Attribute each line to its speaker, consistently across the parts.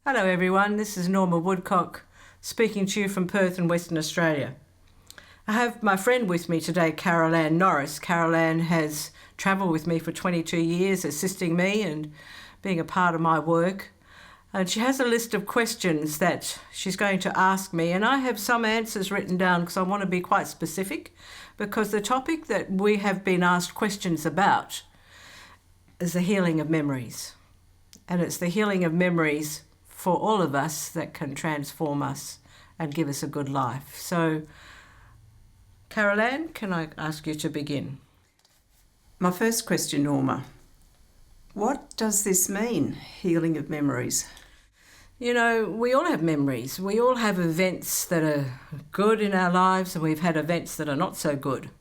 Speaker 1: Hello everyone, this is Norma Woodcock speaking to you from Perth in Western Australia. I have my friend with me today, Carol Ann Norris. Carol Ann has travelled with me for 22 years, assisting me and being a part of my work. And she has a list of questions that she's going to ask me, and I have some answers written down because I want to be quite specific, because the topic that we have been asked questions about is the healing of memories. And it's the healing of memories for all of us that can transform us and give us a good life. So, Carol Ann, can I ask you to begin?
Speaker 2: My first question, Norma. What does this mean, healing of memories?
Speaker 1: You know, we all have memories. We all have events that are good in our lives, and we've had events that are not so good.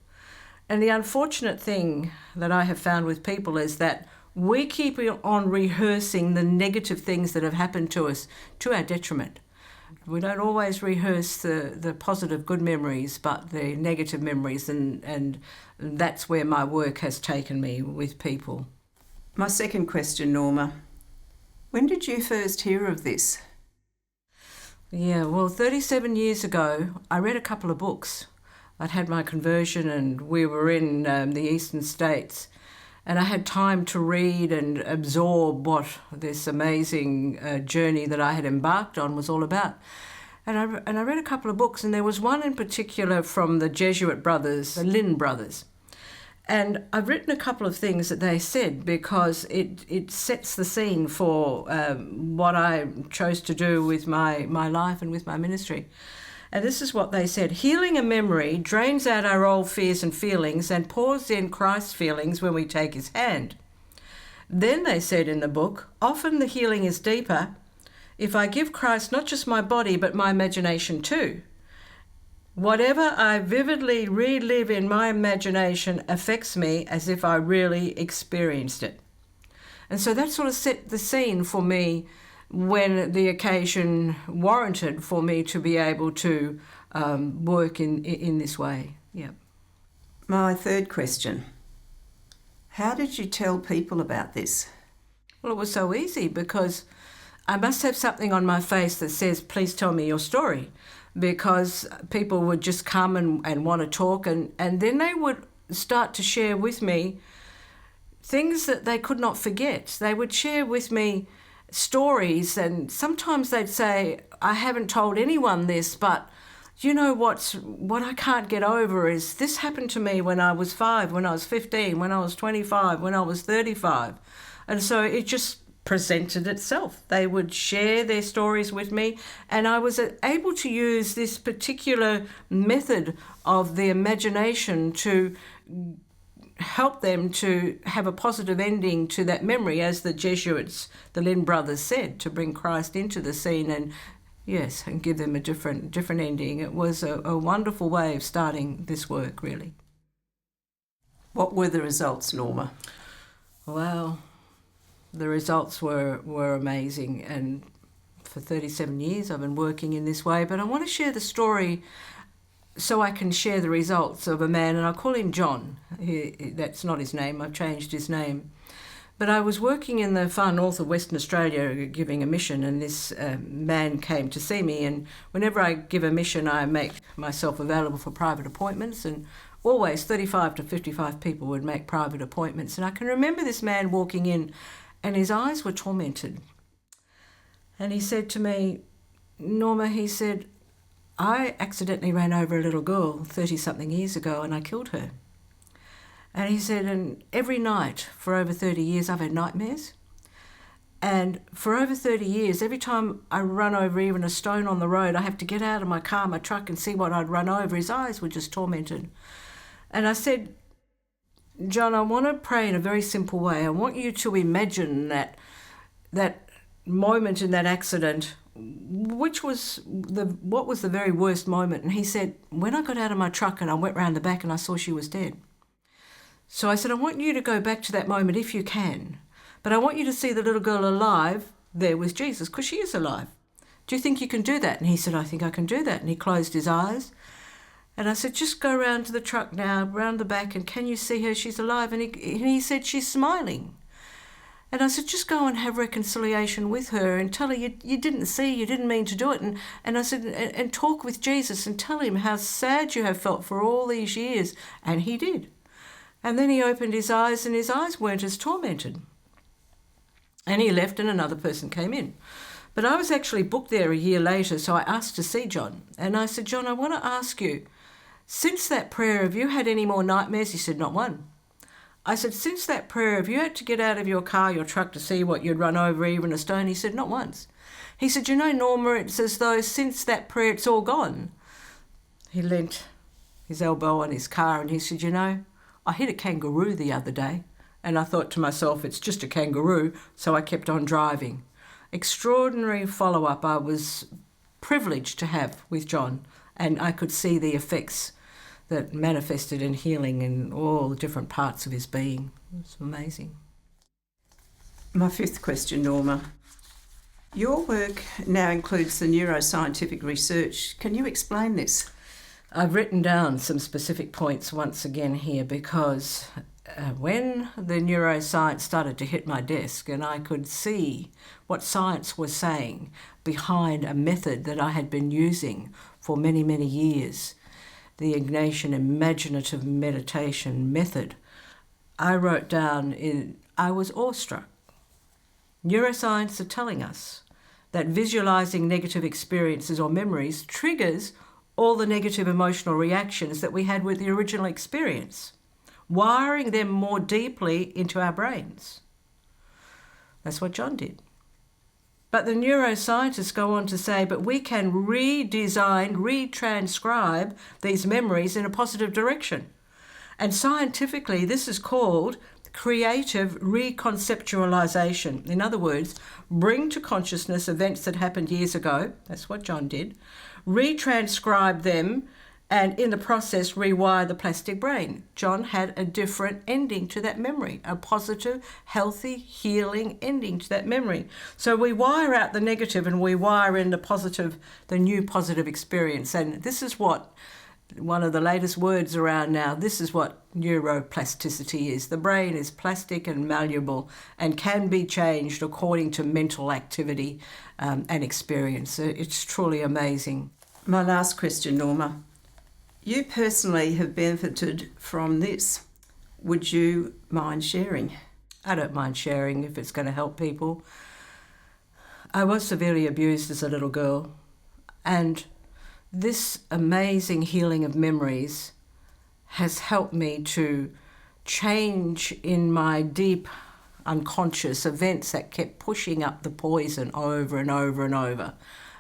Speaker 1: And the unfortunate thing that I have found with people is that we keep on rehearsing the negative things that have happened to us to our detriment. We don't always rehearse the positive good memories, but the negative memories, and that's where my work has taken me with people.
Speaker 2: My second question, Norma. When did you first hear of this?
Speaker 1: Yeah, well, 37 years ago, I read a couple of books. I'd had my conversion and we were in the eastern states. And I had time to read and absorb what this amazing journey that I had embarked on was all about. And I read a couple of books, and there was one in particular from the Jesuit brothers, the Lin brothers. And I've written a couple of things that they said because it sets the scene for what I chose to do with my life and with my ministry. And this is what they said: healing a memory drains out our old fears and feelings and pours in Christ's feelings when we take his hand. Then they said in the book, often the healing is deeper if I give Christ not just my body but my imagination too. Whatever I vividly relive in my imagination affects me as if I really experienced it. And so that sort of set the scene for me when the occasion warranted for me to be able to work in this way. Yeah.
Speaker 2: My third question. How did you tell people about this?
Speaker 1: Well, it was so easy because I must have something on my face that says, please tell me your story, because people would just come and want to talk, and then they would start to share with me things that they could not forget. They would share with me stories, and sometimes they'd say, I haven't told anyone this, but you know what I can't get over is this happened to me when I was 5, when I was 15, when I was 25, when I was 35. And so it just presented itself. They would share their stories with me, and I was able to use this particular method of the imagination to help them to have a positive ending to that memory, as the Jesuits, the Lin brothers, said, to bring Christ into the scene and give them a different ending. It was a wonderful way of starting this work, really.
Speaker 2: What were the results, Norma?
Speaker 1: Well, the results were amazing, and for 37 years I've been working in this way, but I want to share the story so I can share the results of a man, and I'll call him John. That's not his name, I've changed his name. But I was working in the far north of Western Australia giving a mission, and this man came to see me, and whenever I give a mission I make myself available for private appointments, and always 35 to 55 people would make private appointments. And I can remember this man walking in, and his eyes were tormented. And he said to me, Norma, he said, I accidentally ran over a little girl 30-something years ago and I killed her. And he said, and every night for over 30 years I've had nightmares. And for over 30 years, every time I run over even a stone on the road, I have to get out of my car, my truck, and see what I'd run over. His eyes were just tormented. And I said, John, I want to pray in a very simple way. I want you to imagine that moment in that accident, what was the very worst moment? And he said, when I got out of my truck and I went round the back and I saw she was dead. So I said, I want you to go back to that moment if you can, but I want you to see the little girl alive there with Jesus, because she is alive. Do you think you can do that? And he said, I think I can do that. And he closed his eyes. And I said, just go round to the truck now, round the back, and can you see her? She's alive. And he said, she's smiling. And I said, just go and have reconciliation with her and tell her you didn't see, you didn't mean to do it. And I said, and talk with Jesus and tell him how sad you have felt for all these years. And he did. And then he opened his eyes and his eyes weren't as tormented. And he left and another person came in. But I was actually booked there a year later, so I asked to see John. And I said, John, I want to ask you, since that prayer, have you had any more nightmares? He said, not one. I said, since that prayer, have you had to get out of your car, your truck to see what you'd run over, even a stone? He said, not once. He said, you know, Norma, it's as though since that prayer, it's all gone. He leant his elbow on his car and he said, you know, I hit a kangaroo the other day. And I thought to myself, it's just a kangaroo, so I kept on driving. Extraordinary follow-up I was privileged to have with John, and I could see the effects that manifested in healing in all the different parts of his being. It's amazing.
Speaker 2: My fifth question, Norma. Your work now includes the neuroscientific research. Can you explain this?
Speaker 1: I've written down some specific points once again here because when the neuroscience started to hit my desk and I could see what science was saying behind a method that I had been using for many, many years, the Ignatian imaginative meditation method, I wrote down, I was awestruck. Neuroscience are telling us that visualizing negative experiences or memories triggers all the negative emotional reactions that we had with the original experience, wiring them more deeply into our brains. That's what John did. But the neuroscientists go on to say, but we can redesign, retranscribe these memories in a positive direction. And scientifically, this is called creative reconceptualization. In other words, bring to consciousness events that happened years ago. That's what John did. Retranscribe them and in the process rewire the plastic brain. John had a different ending to that memory, a positive, healthy, healing ending to that memory. So we wire out the negative and we wire in the positive, the new positive experience. And this is what one of the latest words around now, this is what neuroplasticity is. The brain is plastic and malleable and can be changed according to mental activity and experience. It's truly amazing.
Speaker 2: My last question, Norma. You personally have benefited from this. Would you mind sharing?
Speaker 1: I don't mind sharing if it's going to help people. I was severely abused as a little girl, and this amazing healing of memories has helped me to change in my deep unconscious events that kept pushing up the poison over and over and over.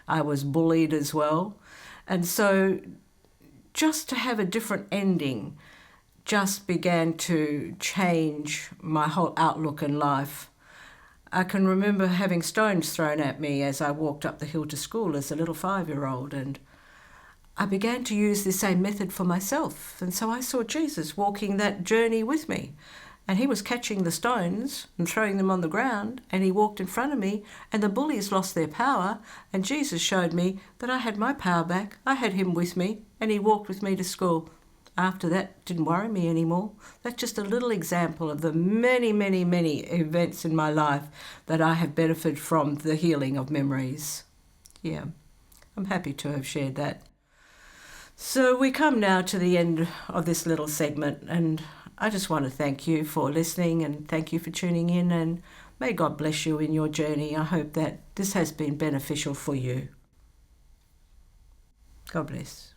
Speaker 1: I was bullied as well. And so just to have a different ending just began to change my whole outlook in life. I can remember having stones thrown at me as I walked up the hill to school as a little 5-year-old, and I began to use the same method for myself. And so I saw Jesus walking that journey with me. And he was catching the stones and throwing them on the ground, and he walked in front of me, and the bullies lost their power, and Jesus showed me that I had my power back. I had him with me, and he walked with me to school. After that, it didn't worry me anymore. That's just a little example of the many, many, many events in my life that I have benefited from the healing of memories. Yeah, I'm happy to have shared that. So we come now to the end of this little segment, and I just want to thank you for listening and thank you for tuning in, and may God bless you in your journey. I hope that this has been beneficial for you. God bless.